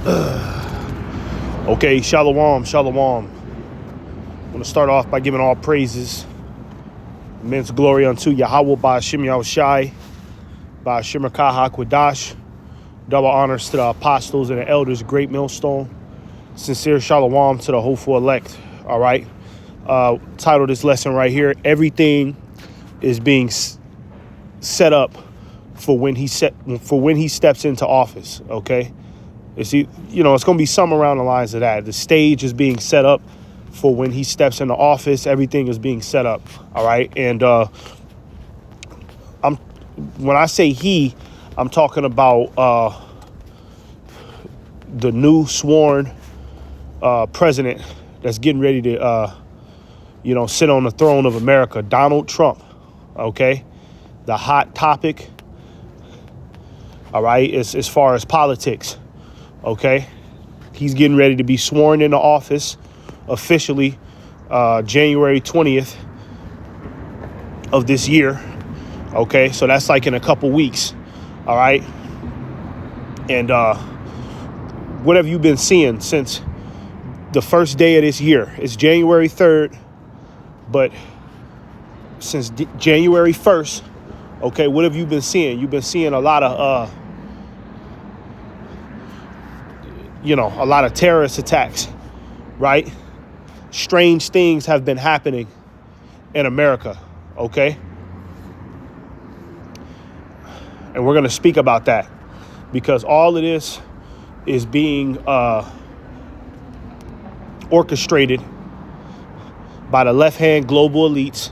Okay, shalom, shalom. I'm going to start off by giving all praises, immense glory unto Yahweh Ba'ashem Yahushai, Ba'ashem Rakah HaKodash. Double honors to the apostles and the elders, great millstone. Sincere shalom to the hopeful elect. All right. Title this lesson right here: everything is being set up for when he steps into office. Okay. It's going to be some around the lines of that. The stage is being set up for when he steps into office. Everything is being set up. All right. And when I say he, I'm talking about the new sworn president that's getting ready to sit on the throne of America, Donald Trump. Okay. The hot topic. All right. Is as far as politics. Okay, he's getting ready to be sworn into office officially January 20th of this year. Okay, so that's like in a couple weeks. All right. And what have you been seeing since the first day of this year? It's January 3rd, but since January 1st, okay, what have you been seeing? You've been seeing a lot of a lot of terrorist attacks, right? Strange things have been happening in America, okay? And we're going to speak about that because all of this is being orchestrated by the left-hand global elites,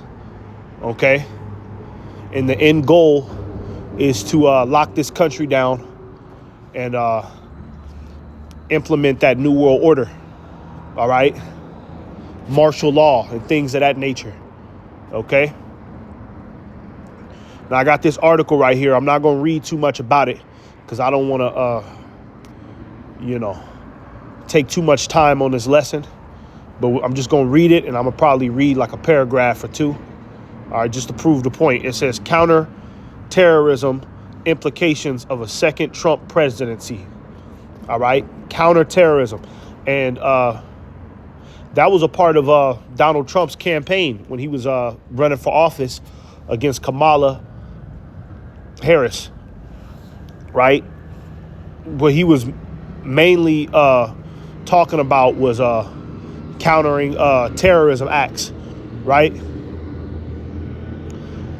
okay? And the end goal is to lock this country down and implement that new world order, all right? Martial law and things of that nature, okay? Now, I got this article right here. I'm not going to read too much about it because I don't want to, take too much time on this lesson. But I'm just going to read it, and I'm going to probably read like a paragraph or two, all right, just to prove the point. It says, counter-terrorism implications of a second Trump presidency. All right, counterterrorism, and that was a part of Donald Trump's campaign when he was running for office against Kamala Harris. Right, what he was mainly talking about was countering terrorism acts. Right,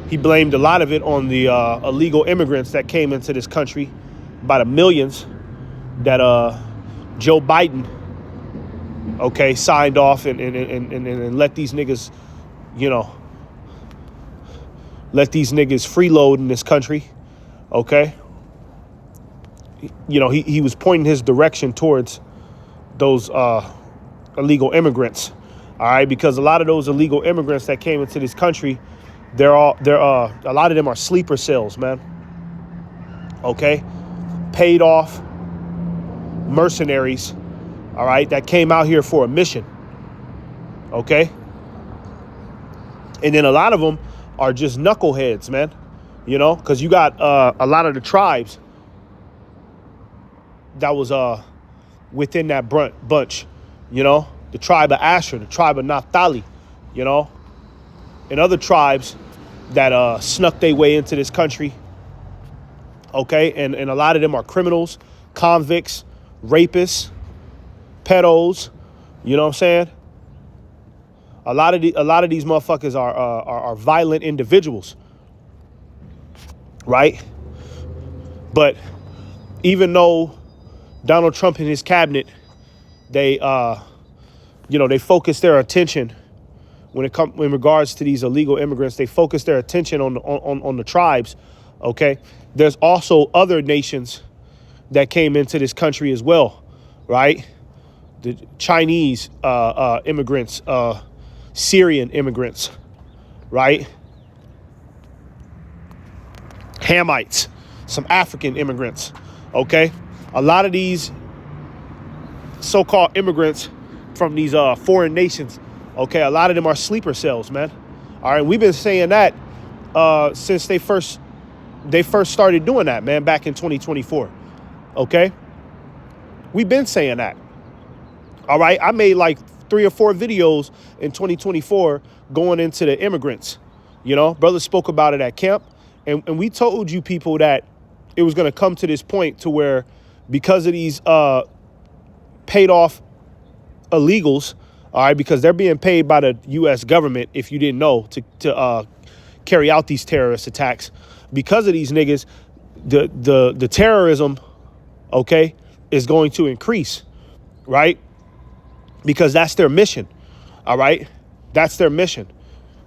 he blamed a lot of it on the illegal immigrants that came into this country by the millions that Joe Biden, okay, signed off and let these niggas, freeload in this country, okay? He was pointing his direction towards those illegal immigrants, all right? Because a lot of those illegal immigrants that came into this country, a lot of them are sleeper cells, man, okay? Paid off mercenaries, all right, that came out here for a mission, okay? And then a lot of them are just knuckleheads, man, because you got a lot of the tribes that was within that bunch, the tribe of Asher, the tribe of Naphtali, and other tribes that snuck their way into this country, okay? And a lot of them are criminals, convicts, rapists, pedos, you know what I'm saying? A lot of these motherfuckers are violent individuals, right? But even though Donald Trump and his cabinet, they focus their attention in regards to these illegal immigrants, they focus their attention on the tribes, okay? There's also other nations that came into this country as well, right? The Chinese immigrants, Syrian immigrants, right? Hamites, some African immigrants, okay? A lot of these so-called immigrants from these foreign nations, okay, a lot of them are sleeper cells, man. All right, we've been saying that since they first started doing that, man, back in 2024. Okay. We've been saying that. All right. I made like 3 or 4 videos in 2024 going into the immigrants. You know, brothers spoke about it at camp. And we told you people that it was going to come to this point to where because of these paid off illegals, all right, because they're being paid by the U.S. government, if you didn't know, to carry out these terrorist attacks. Because of these niggas, the terrorism, okay, is going to increase, right? Because that's their mission, all right? That's their mission,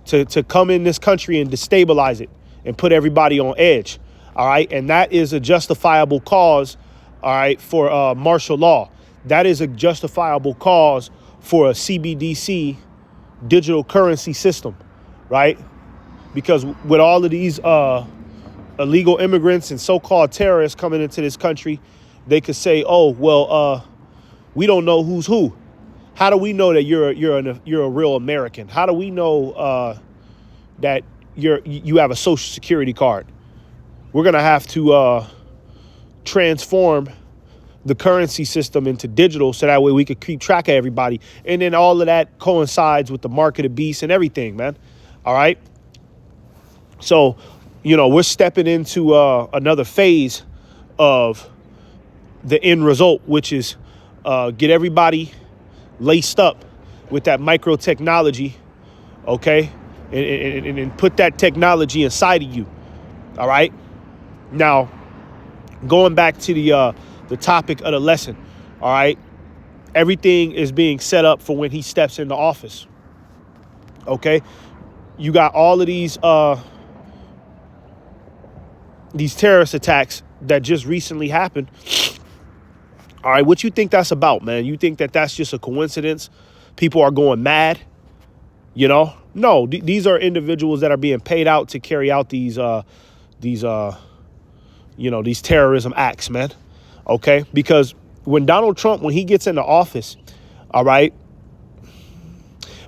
to come in this country and destabilize it and put everybody on edge, all right? And that is a justifiable cause, all right, for martial law. That is a justifiable cause for a CBDC digital currency system, right? Because with all of these illegal immigrants and so-called terrorists coming into this country, they could say, "Oh, well, we don't know who's who. How do we know that you're a real American? How do we know that you have a social security card?" We're gonna have to transform the currency system into digital so that way we could keep track of everybody. And then all of that coincides with the mark of the beast and everything, man. All right. So, you know, we're stepping into another phase of the end result, which is get everybody laced up with that micro technology, okay, and put that technology inside of you. All right. Now, going back to the topic of the lesson, all right, everything is being set up for when he steps into office. Okay, you got all of these terrorist attacks that just recently happened. All right, what you think that's about, man? You think that that's just a coincidence? People are going mad, you know? No, these are individuals that are being paid out to carry out these terrorism acts, man. Okay, because when Donald Trump, when he gets into office, all right,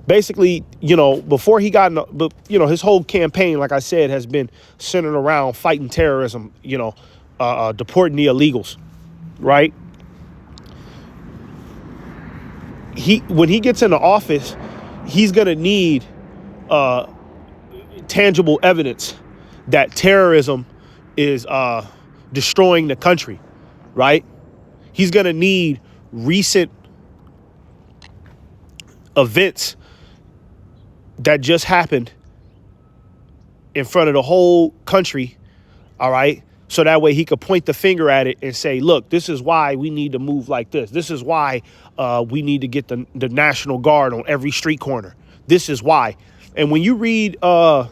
basically, you know, before he got, but you know, his whole campaign, like I said, has been centered around fighting terrorism, you know, deporting the illegals, right? When he gets into office, he's gonna need tangible evidence that terrorism is destroying the country, right? He's gonna need recent events that just happened in front of the whole country, all right? So that way he could point the finger at it and say, look, this is why we need to move like this. This is why we need to get the National Guard on every street corner. This is why. And when you read the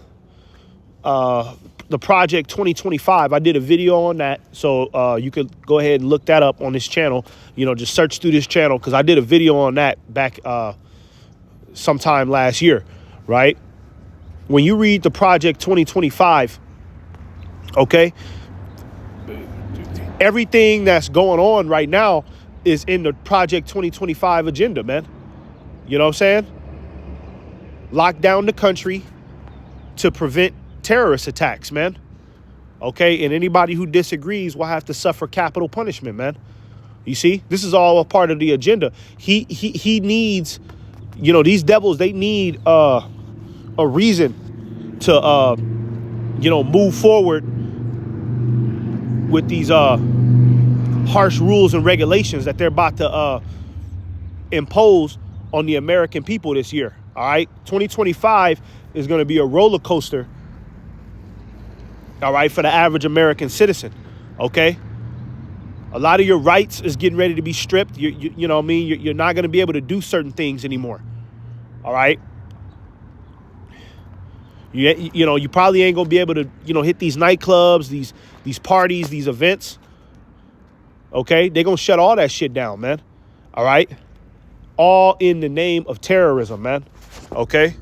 Project 2025, I did a video on that. So you could go ahead and look that up on this channel. You know, just search through this channel because I did a video on that back sometime last year, right? When you read the Project 2025, okay, everything that's going on right now is in the Project 2025 agenda, man. You know what I'm saying? Lock down the country to prevent terrorist attacks, man. Okay, and anybody who disagrees will have to suffer capital punishment, man. You see, this is all a part of the agenda. He needs, you know, these devils, they need a reason to move forward with these harsh rules and regulations that they're about to impose on the American people this year. All right, 2025 is going to be a roller coaster, all right, for the average American citizen. Okay, a lot of your rights is getting ready to be stripped. You know what I mean? You're not going to be able to do certain things anymore. All right. You probably ain't gonna be able to, hit these nightclubs, these parties, these events. Okay, they're gonna shut all that shit down, man. All right, all in the name of terrorism, man. Okay,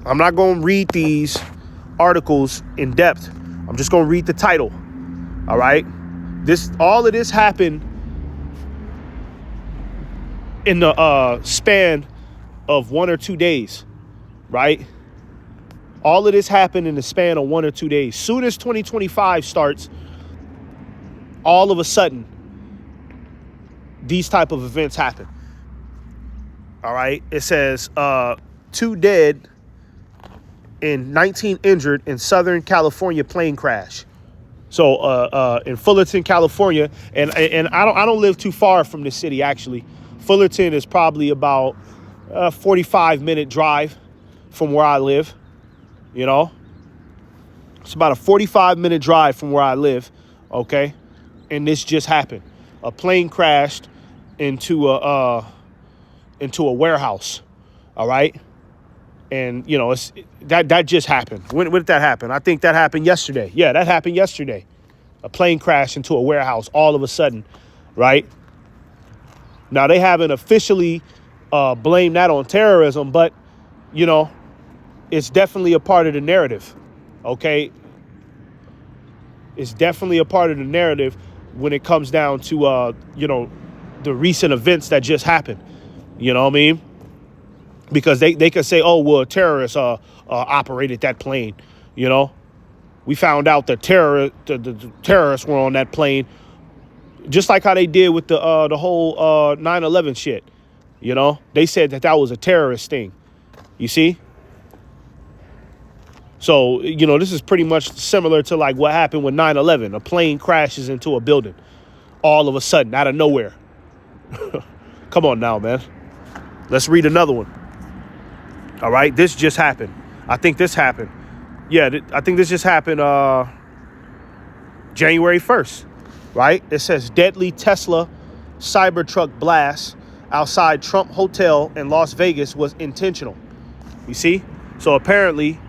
I'm not gonna read these articles in depth. I'm just gonna read the title. All right, all of this happened in the span of 1 or 2 days. Right? All of this happened in the span of 1 or 2 days. Soon as 2025 starts, all of a sudden, these type of events happen. All right. It says 2 dead and 19 injured in Southern California plane crash. So in Fullerton, California, and I don't live too far from the city, actually. Fullerton is probably about a 45-minute drive from where I live. You know, it's about a 45-minute drive from where I live. OK, and this just happened. A plane crashed into a warehouse. All right. And, you know, that just happened. When did that happen? I think that happened yesterday. Yeah, that happened yesterday. A plane crashed into a warehouse all of a sudden, right? Now, they haven't officially blamed that on terrorism, but, you know, it's definitely a part of the narrative, okay? It's definitely a part of the narrative when it comes down to, you know, the recent events that just happened. You know what I mean? Because they could say, oh, well, terrorists operated that plane. You know, we found out that the terrorists were on that plane, just like how they did with the whole 9/11 shit. You know, they said that was a terrorist thing. You see? So, you know, this is pretty much similar to like what happened with 9/11. A plane crashes into a building all of a sudden out of nowhere. Come on now, man. Let's read another one. All right, this just happened. I think this happened. Yeah, I think this just happened January 1st, right? It says deadly Tesla Cybertruck blast outside Trump Hotel in Las Vegas was intentional. You see? So apparently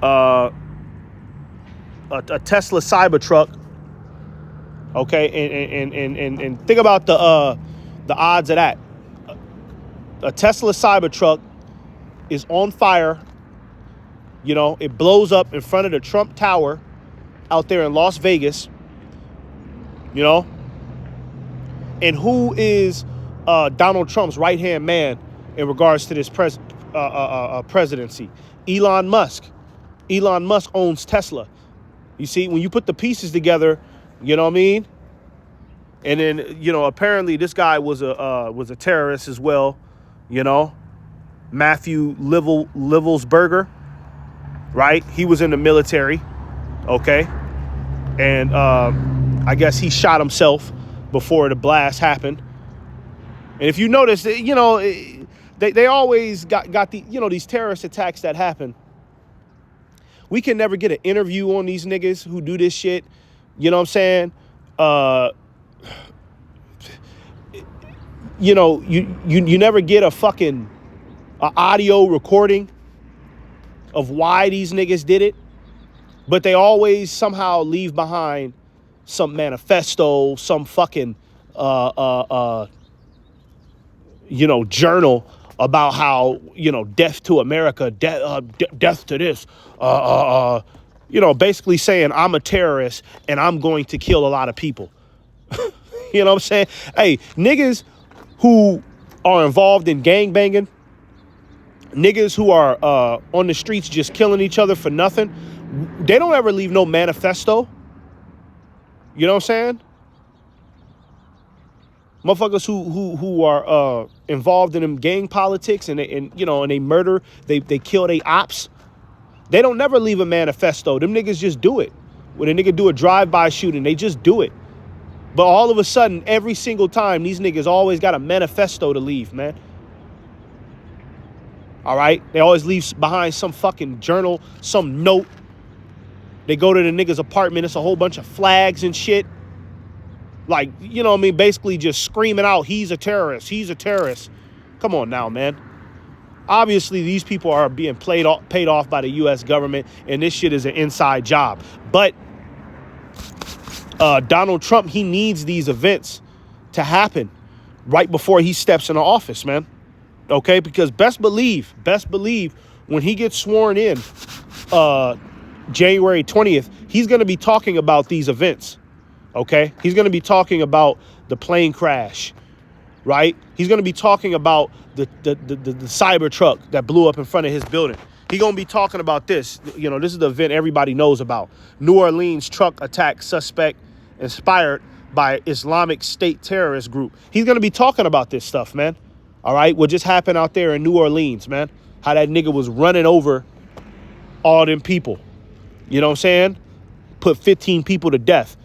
a Tesla Cybertruck, okay, and think about the odds of that. A Tesla Cybertruck is on fire. You know, it blows up in front of the Trump Tower out there in Las Vegas. You know, and who is Donald Trump's right-hand man in regards to this presidency? Elon Musk. Elon Musk owns Tesla. You see, when you put the pieces together, you know what I mean? And then, you know, apparently this guy was a terrorist as well. You know, Matthew Livelsberger, right? He was in the military, okay? And I guess he shot himself before the blast happened. And if you notice, you know, they always got the, you know, these terrorist attacks that happen. We can never get an interview on these niggas who do this shit. You know what I'm saying? You know, you never get a fucking audio recording of why these niggas did it, but they always somehow leave behind some manifesto, some fucking you know, journal about how, you know, death to America, death to this, you know, basically saying I'm a terrorist and I'm going to kill a lot of people. You know what I'm saying? Hey, niggas who are involved in gangbanging, niggas who are on the streets just killing each other for nothing, they don't ever leave no manifesto. You know what I'm saying? Motherfuckers who are involved in them gang politics and you know, and they murder, they kill they ops. They don't never leave a manifesto. Them niggas just do it. When a nigga do a drive-by shooting, they just do it. But all of a sudden, every single time, these niggas always got a manifesto to leave, man. All right? They always leave behind some fucking journal, some note. They go to the nigga's apartment. It's a whole bunch of flags and shit. Like, you know what I mean? Basically just screaming out, he's a terrorist. He's a terrorist. Come on now, man. Obviously, these people are being paid off by the U.S. government, and this shit is an inside job. But Donald Trump, he needs these events to happen right before he steps into office, man. Okay? Because best believe, when he gets sworn in January 20th, he's going to be talking about these events. Okay? He's going to be talking about the plane crash, right? He's going to be talking about the Cybertruck that blew up in front of his building. He's going to be talking about this. You know, this is the event everybody knows about. New Orleans truck attack suspect inspired by Islamic State terrorist group. He's going to be talking about this stuff, man. All right. What just happened out there in New Orleans, man. How that nigga was running over all them people. You know what I'm saying? Put 15 people to death.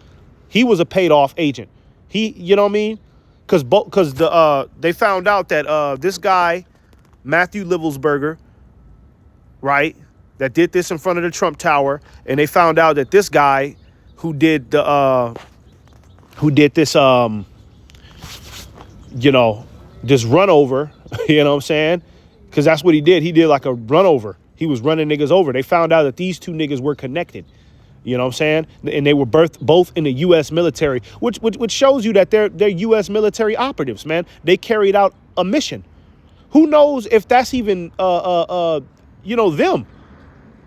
He was a paid off agent. You know what I mean? Because they found out that this guy, Matthew Livelsberger, right, that did this in front of the Trump Tower, and they found out that this guy who did this this run over, you know what I'm saying? Because that's what he did. He did like a run over. He was running niggas over. They found out that these two niggas were connected. You know what I'm saying? And they were both in the U.S. military, which shows you that they're U.S. military operatives, man. They carried out a mission. Who knows if that's even them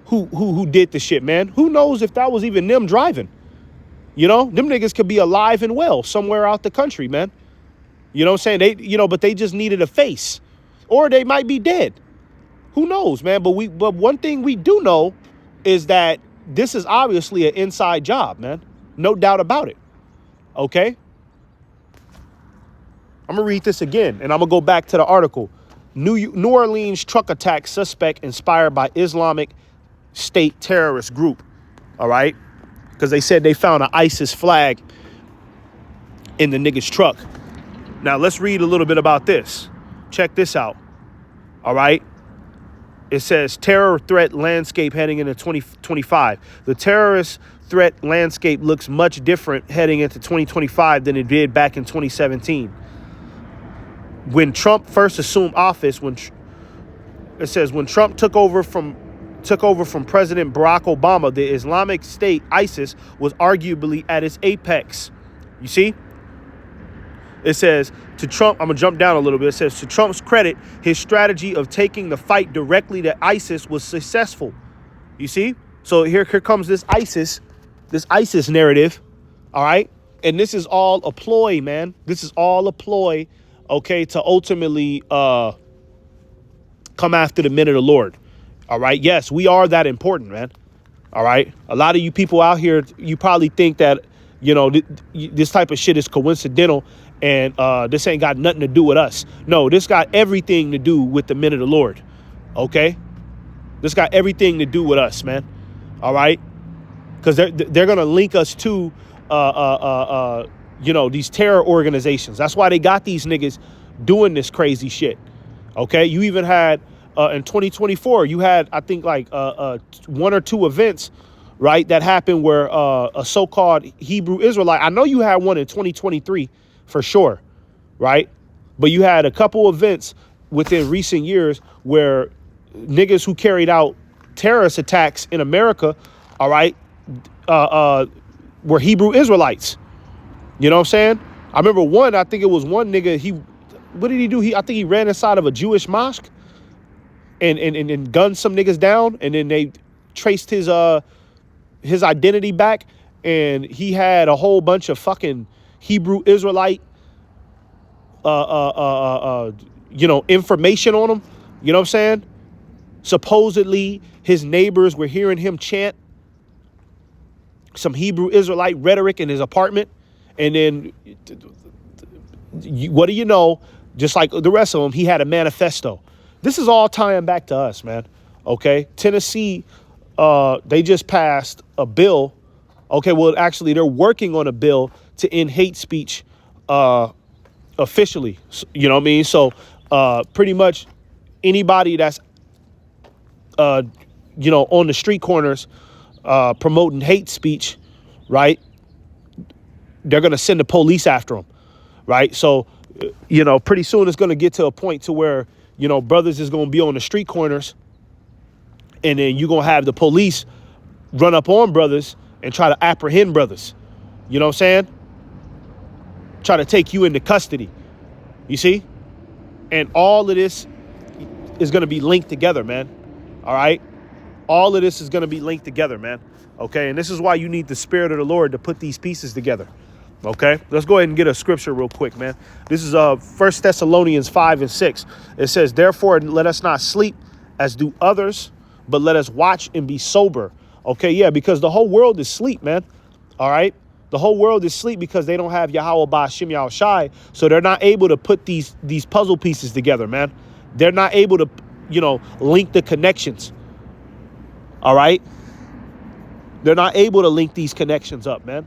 who did the shit, man? Who knows if that was even them driving? You know, them niggas could be alive and well somewhere out the country, man. You know what I'm saying? But they just needed a face, or they might be dead. Who knows, man? But one thing we do know is that this is obviously an inside job, man. No doubt about it. Okay? I'm going to read this again, and I'm going to go back to the article. New Orleans truck attack suspect inspired by Islamic State terrorist group. All right? Because they said they found an ISIS flag in the nigga's truck. Now, let's read a little bit about this. Check this out. All right? It says terror threat landscape heading into 2025. The terrorist threat landscape looks much different heading into 2025 than it did back in 2017. When Trump first assumed office, when Trump took over from President Barack Obama, the Islamic State, ISIS, was arguably at its apex. You see? It says, to Trump, I'm going to jump down a little bit. It says, to Trump's credit, his strategy of taking the fight directly to ISIS was successful. You see? So here comes this ISIS narrative. All right? And this is all a ploy, man. This is all a ploy, okay, to ultimately come after the men of the Lord. All right? Yes, we are that important, man. All right? A lot of you people out here, you probably think that, this type of shit is coincidental and this ain't got nothing to do with us. No, this got everything to do with the men of the Lord. Okay? This got everything to do with us, man. All right? Because they're going to link us to, these terror organizations. That's why they got these niggas doing this crazy shit. Okay? You even had, in 2024, you had, I think, like one or two events, right, that happened where a so-called Hebrew Israelite, I know you had one in 2023 for sure, right? But you had a couple events within recent years where niggas who carried out terrorist attacks in America, all right, were Hebrew Israelites. You know what I'm saying? I remember one, I think it was one nigga, what did he do? I think he ran inside of a Jewish mosque and gunned some niggas down, and then they traced his identity back, and he had a whole bunch of fucking Hebrew Israelite, information on him. You know what I'm saying? Supposedly, his neighbors were hearing him chant some Hebrew Israelite rhetoric in his apartment. And then, what do you know? Just like the rest of them, he had a manifesto. This is all tying back to us, man. Okay? Tennessee, they just passed a bill. Okay, well, actually, they're working on a bill to end hate speech officially. You know what I mean? So pretty much anybody that's, on the street corners promoting hate speech, right, they're going to send the police after them, right? So, pretty soon it's going to get to a point to where, brothers is going to be on the street corners, and then you're going to have the police run up on brothers and try to apprehend brothers. You know what I'm saying? Try to take you into custody. You see? And all of this is going to be linked together, man. All right? All of this is going to be linked together, man. Okay? And this is why you need the Spirit of the Lord to put these pieces together. Okay? Let's go ahead and get a scripture real quick, man. This is 1 Thessalonians 5:6. It says, therefore, let us not sleep as do others, but let us watch and be sober. Okay, yeah, because the whole world is asleep, man. All right? The whole world is asleep because they don't have Yahweh Ba'Shem Yahweh Shai, so they're not able to put these puzzle pieces together, man. They're not able to, link the connections. All right? They're not able to link these connections up, man.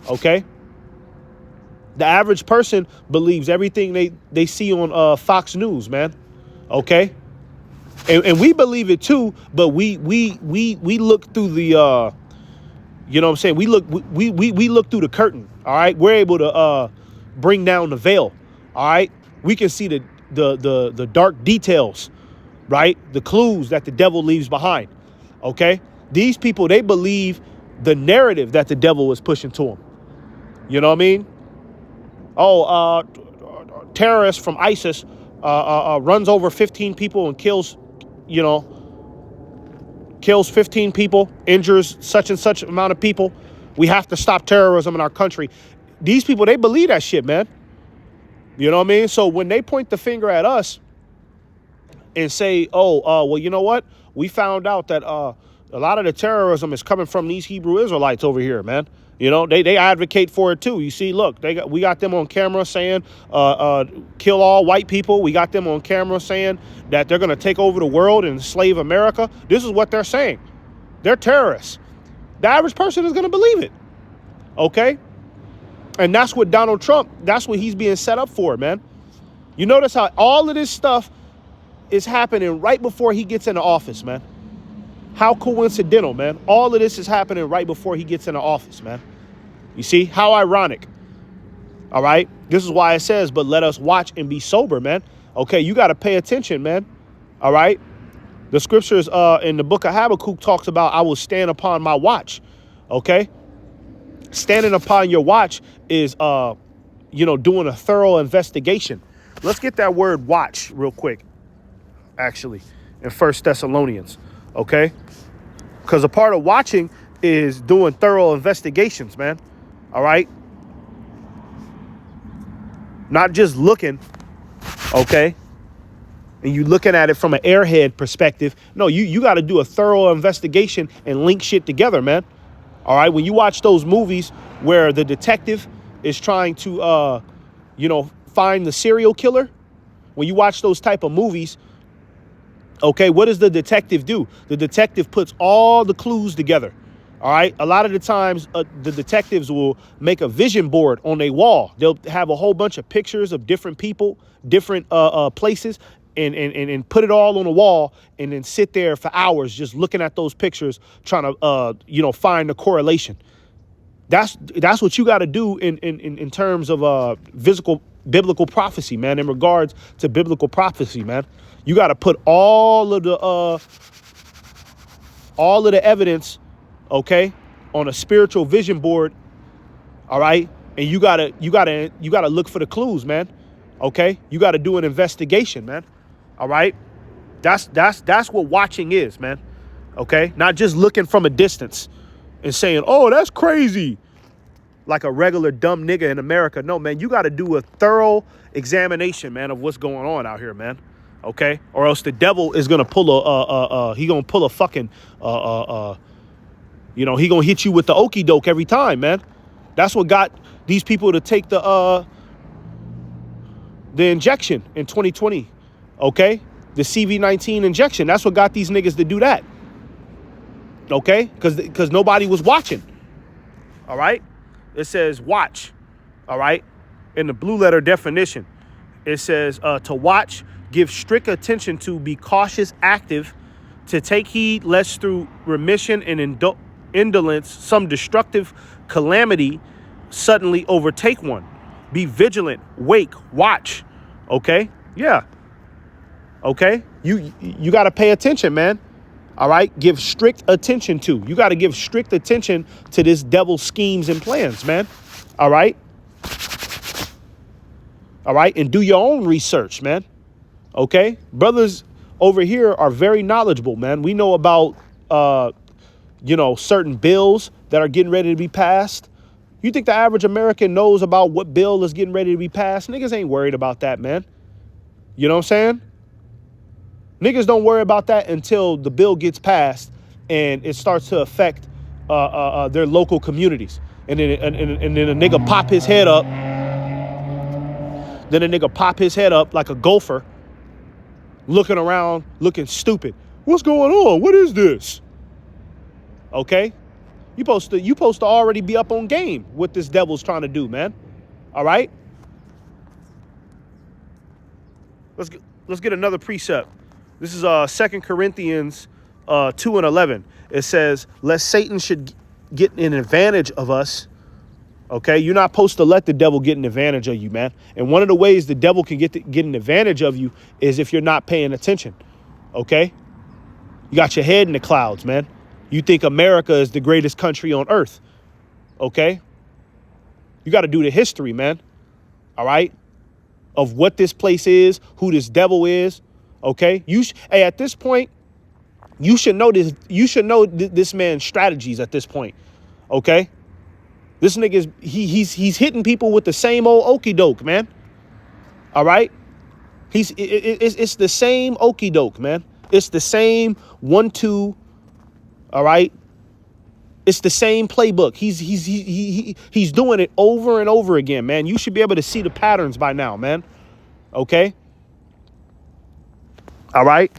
Okay? The average person believes everything they see on Fox News, man. Okay? And we believe it too, but we look through the you know what I'm saying? We look through the curtain. All right. We're able to bring down the veil. All right. We can see the dark details, right? The clues that the devil leaves behind. Okay. These people, they believe the narrative that the devil is pushing to them. You know what I mean? Oh, terrorist from ISIS runs over 15 people and kills 15 people, injures such and such amount of people. We have to stop terrorism in our country. These people, they believe that shit, man. You know what I mean? So when they point the finger at us and say, well, you know what? We found out that a lot of the terrorism is coming from these Hebrew Israelites over here, man. They advocate for it too. You see, look, we got them on camera saying, kill all white people. We got them on camera saying that they're going to take over the world and enslave America. This is what they're saying. They're terrorists. The average person is going to believe it. Okay. And that's what Donald Trump, that's what he's being set up for, man. You notice how all of this stuff is happening right before he gets into office, man. How coincidental, man. All of this is happening right before he gets into office, man. You see? How ironic. All right? This is why it says, but let us watch and be sober, man. Okay, you got to pay attention, man. All right? The scriptures in the book of Habakkuk talks about, I will stand upon my watch. Okay? Standing upon your watch is, doing a thorough investigation. Let's get that word watch real quick, actually, in 1 Thessalonians. Okay? Because a part of watching is doing thorough investigations, man. All right? Not just looking, okay? And you looking at it from an airhead perspective. No, you got to do a thorough investigation and link shit together, man. All right? When you watch those movies where the detective is trying to, find the serial killer, when you watch those type of movies, okay, what does the detective do? The detective puts all the clues together. All right. A lot of the times the detectives will make a vision board on a wall. They'll have a whole bunch of pictures of different people, different places, and put it all on a wall and then sit there for hours just looking at those pictures, trying to, find the correlation. That's what you got to do in terms of biblical prophecy, man, in regards to biblical prophecy, man. You got to put all of the evidence, okay, on a spiritual vision board. All right. And you gotta look for the clues, man. Okay. You got to do an investigation, man. All right. That's what watching is, man. Okay. Not just looking from a distance and saying, oh, that's crazy, like a regular dumb nigga in America. No, man, you got to do a thorough examination, man, of what's going on out here, man. Okay, or else the devil is gonna pull he gonna pull a fucking he gonna hit you with the okie doke every time, man. That's what got these people to take the injection in 2020. Okay, the CV-19 injection. That's what got these niggas to do that. Okay, because nobody was watching. All right, it says watch. All right, in the blue letter definition, it says to watch. Give strict attention to, be cautious, active, to take heed lest through remission and indolence some destructive calamity suddenly overtake one. Be vigilant, wake, watch. Okay? Yeah. Okay? You got to pay attention, man. All right? Give strict attention to. You got to give strict attention to this devil's schemes and plans, man. All right? All right? And do your own research, man. Okay, brothers over here are very knowledgeable, man. We know about, certain bills that are getting ready to be passed. You think the average American knows about what bill is getting ready to be passed? Niggas ain't worried about that, man. You know what I'm saying? Niggas don't worry about that until the bill gets passed and it starts to affect their local communities. And then a nigga pop his head up. Then a nigga pop his head up like a gopher, looking around, looking stupid. What's going on? What is this? Okay? You supposed to already be up on game what this devil's trying to do, man. All right? Let's get another precept. This is 2 Corinthians 2:11. It says, lest Satan should get an advantage of us. Okay, you're not supposed to let the devil get an advantage of you, man. And one of the ways the devil can get an advantage of you is if you're not paying attention. Okay, you got your head in the clouds, man. You think America is the greatest country on earth. Okay, you got to do the history, man. All right, of what this place is, who this devil is. Okay, hey, at this point, you should know this. You should know this man's strategies at this point. Okay. This nigga he's hitting people with the same old okie doke, man. All right, it's the same okie doke, man. It's the same 1-2. All right, it's the same playbook. He's doing it over and over again, man. You should be able to see the patterns by now, man. Okay. All right.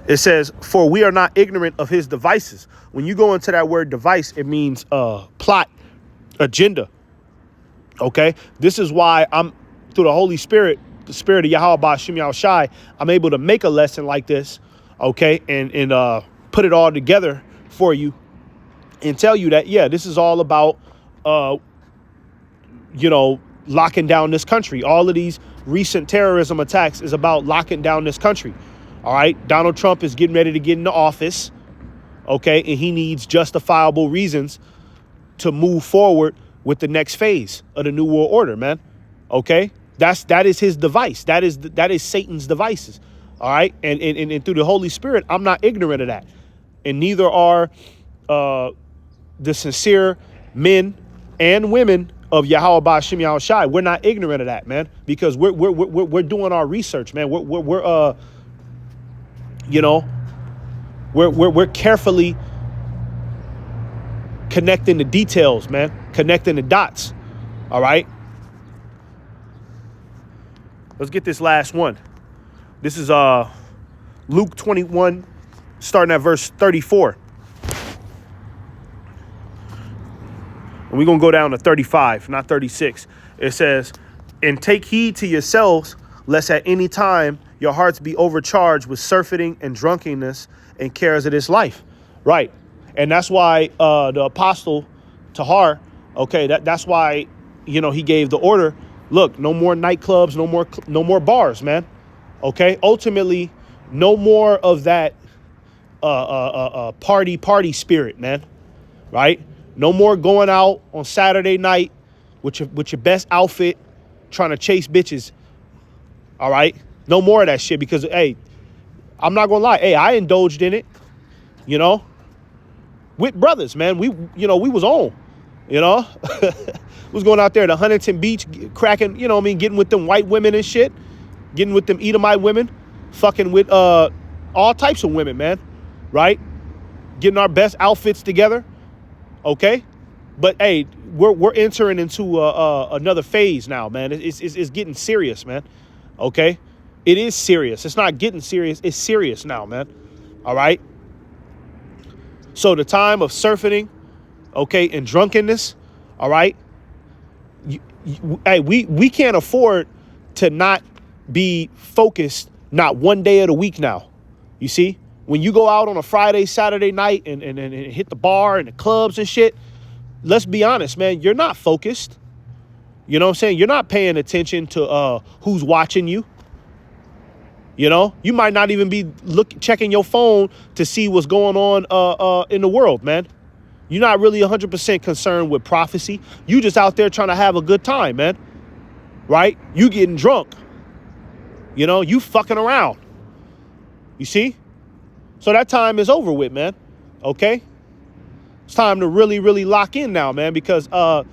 It says, for we are not ignorant of his devices. When you go into that word device, it means plot, agenda. Okay. This is why I'm, through the Holy Spirit, the Spirit of Yahweh Ba'Shem Yahushai, I'm able to make a lesson like this. Okay. And put it all together for you and tell you that, yeah, this is all about, locking down this country. All of these recent terrorism attacks is about locking down this country. All right. Donald Trump is getting ready to get into office. OK, and he needs justifiable reasons to move forward with the next phase of the New World Order, man. OK, that is his device. That is Satan's devices. All right. And through the Holy Spirit, I'm not ignorant of that. And neither are the sincere men and women of Yahweh Ba'Shem Yahushai. We're not ignorant of that, man, because we're doing our research, man. We're carefully connecting the details, man, connecting the dots. All right. Let's get this last one. This is Luke 21, starting at verse 34. And we're going to go down to 35, not 36. It says, and take heed to yourselves, lest at any time your hearts be overcharged with surfeiting and drunkenness and cares of this life. Right. And that's why the apostle Tahar, okay, that's why, he gave the order. Look, no more nightclubs, no more bars, man. OK, ultimately, no more of that party spirit, man. Right. No more going out on Saturday night with your best outfit, trying to chase bitches. All right. No more of that shit, because, hey, I'm not going to lie. Hey, I indulged in it, with brothers, man. We was on, was going out there to Huntington Beach, cracking, getting with them white women and shit, getting with them Edomite women, fucking with all types of women, man. Right. Getting our best outfits together. OK, but hey, we're entering into another phase now, man. It's getting serious, man. OK, it is serious. It's not getting serious. It's serious now, man. All right. So the time of surfeiting, OK, and drunkenness. All right. Hey, we can't afford to not be focused, not one day of the week now. You see? When you go out on a Friday, Saturday night and hit the bar and the clubs and shit, let's be honest, man, you're not focused. You know what I'm saying? You're not paying attention to who's watching you. You might not even be checking your phone to see what's going on in the world, man. You're not really 100% concerned with prophecy. You just out there trying to have a good time, man. Right? You getting drunk. You fucking around. You see? So that time is over with, man. Okay? It's time to really, really lock in now, man, because, the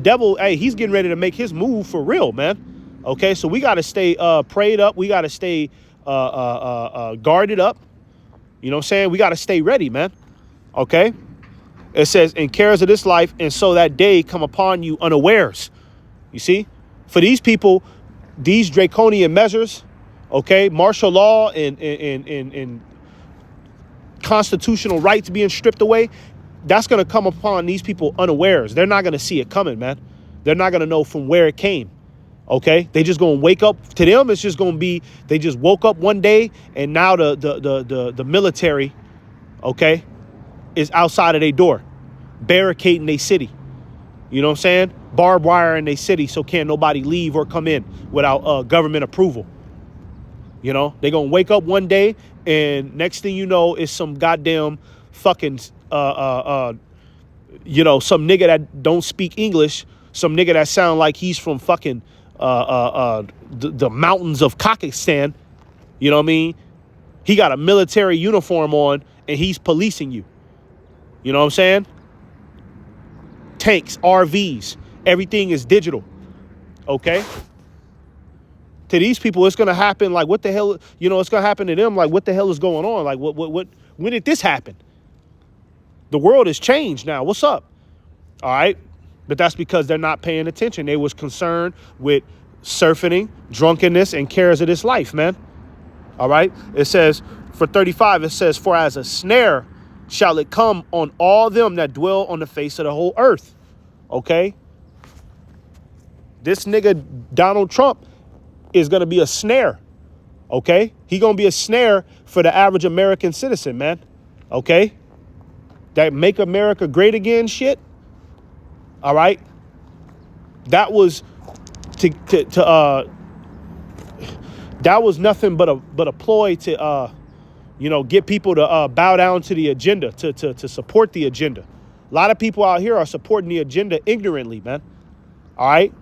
devil, hey, he's getting ready to make his move for real, man. Okay? So we got to stay prayed up. We got to stay guarded up. You know what I'm saying? We got to stay ready, man. Okay? It says, in cares of this life, and so that day come upon you unawares. You see? For these people, these draconian measures, okay, martial law and constitutional rights being stripped away, that's going to come upon these people unawares. They're not going to see it coming, man. They're not going to know from where it came. Okay, they just gonna wake up. To them, it's just gonna be they just woke up one day and now the military, okay, is outside of their door, barricading their city. You know what I'm saying? Barbed wire in their city, so can't nobody leave or come in without government approval. You know, they gonna wake up one day and next thing you know is some goddamn fucking you know, some nigga that don't speak English, some nigga that sound like he's from fucking the mountains of Kakistan. You know what I mean? He got a military uniform on and he's policing you. You know what I'm saying? Tanks, RVs, everything is digital. Okay? To these people, it's going to happen like, what the hell? You know, it's going to happen to them like, what the hell is going on? Like, what, when did this happen? The world has changed now. What's up? All right? But that's because they're not paying attention. They was concerned with surfeiting, drunkenness, and cares of this life, man. All right? It says, for 35, it says, for as a snare shall it come on all them that dwell on the face of the whole earth. Okay? This nigga, Donald Trump, is going to be a snare. Okay? He going to be a snare for the average American citizen, man. Okay? That make America great again shit. All right, that was that was nothing but a ploy to you know, get people to bow down to the agenda, to support the agenda. A lot of people out here are supporting the agenda ignorantly, man. All right,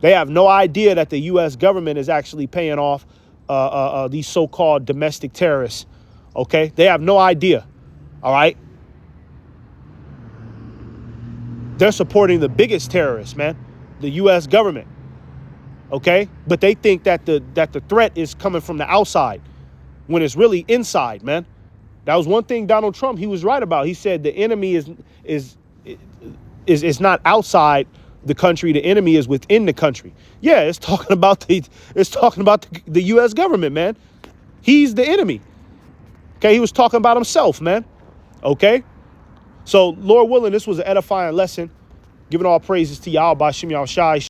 they have no idea that the U.S. government is actually paying off these so-called domestic terrorists. Okay, they have no idea. All right. They're supporting the biggest terrorists, man, the U.S. government. Okay, but they think that the threat is coming from the outside, when it's really inside, man. That was one thing Donald Trump, he was right about. He said the enemy is not outside the country. The enemy is within the country. Yeah, it's talking about the U.S. government, man. He's the enemy. Okay, he was talking about himself, man. Okay. So, Lord willing, this was an edifying lesson. Giving all praises to Yahweh Bashim Yahushai.